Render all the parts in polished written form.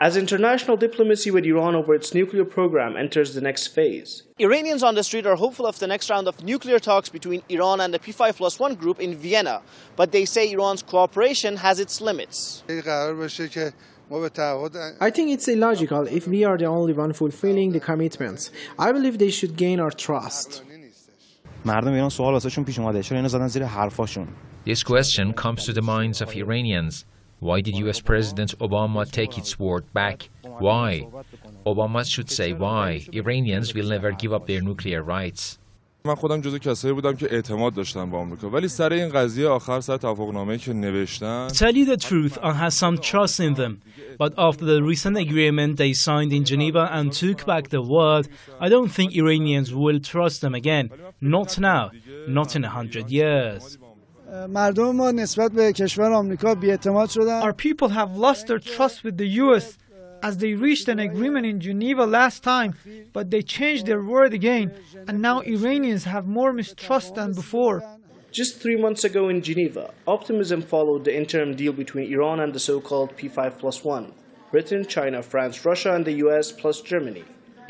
as international diplomacy with Iran over its nuclear program enters the next phase. Iranians on the street are hopeful of the next round of nuclear talks between Iran and the P5+1 group in Vienna, but they say Iran's cooperation has its limits. I think it's illogical if we are the only one fulfilling the commitments. I believe they should gain our trust. This question comes to the minds of Iranians. Why did US President Obama take its word back? Why? Obama should say why. Iranians will never give up their nuclear rights. من خودم جزو کسایی بودم که اعتماد داشتم با آمریکا ولی سر این قضیه آخر سر توافقنامه‌ای که نوشتن Tell you the truth, I had some trust in them. But after the recent agreement they signed in Geneva and took back the word, I don't think Iranians will trust them again. Not now, not in 100 years. مردم ما نسبت به کشور آمریکا بی‌اعتماد شدن. Our people have lost their trust with the US as they reached an agreement in Geneva last time, but they changed their word again, and now Iranians have more mistrust than before. Just 3 months ago in Geneva, optimism followed the interim deal between Iran and the so-called P5+1, Britain, China, France, Russia, and the US plus Germany.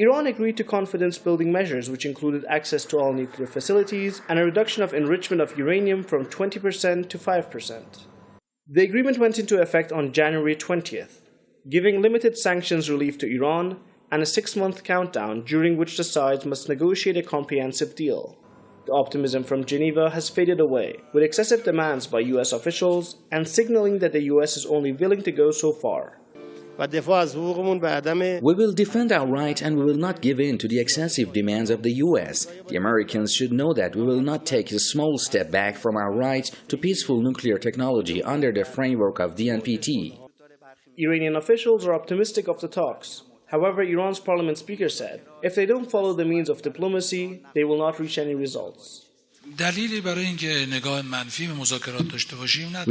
Iran agreed to confidence-building measures which included access to all nuclear facilities and a reduction of enrichment of uranium from 20% to 5%. The agreement went into effect on January 20th, giving limited sanctions relief to Iran and a 6-month countdown during which the sides must negotiate a comprehensive deal. The optimism from Geneva has faded away, with excessive demands by US officials and signaling that the US is only willing to go so far. We will defend our right and we will not give in to the excessive demands of the US. The Americans should know that we will not take a small step back from our rights to peaceful nuclear technology under the framework of the NPT. Iranian officials are optimistic of the talks. However, Iran's parliament speaker said, if they don't follow the means of diplomacy, they will not reach any results.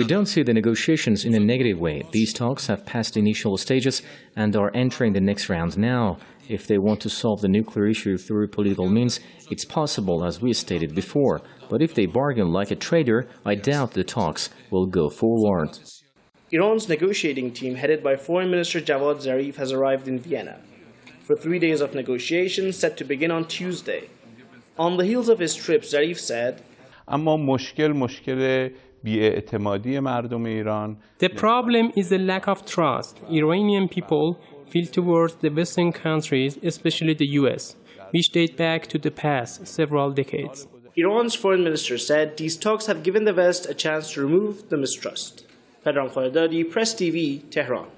We don't see the negotiations in a negative way. These talks have passed initial stages and are entering the next round now. If they want to solve the nuclear issue through political means, it's possible, as we stated before. But if they bargain like a trader, I doubt the talks will go forward. Iran's negotiating team, headed by Foreign Minister Javad Zarif, has arrived in Vienna for 3 days of negotiations set to begin on Tuesday. On the heels of his trip, Zarif said, The problem is the lack of trust. Iranian people feel towards the Western countries, especially the US, which date back to the past several decades. Iran's foreign minister said these talks have given the West a chance to remove the mistrust. Padran Khoredadi, Press TV, Tehran.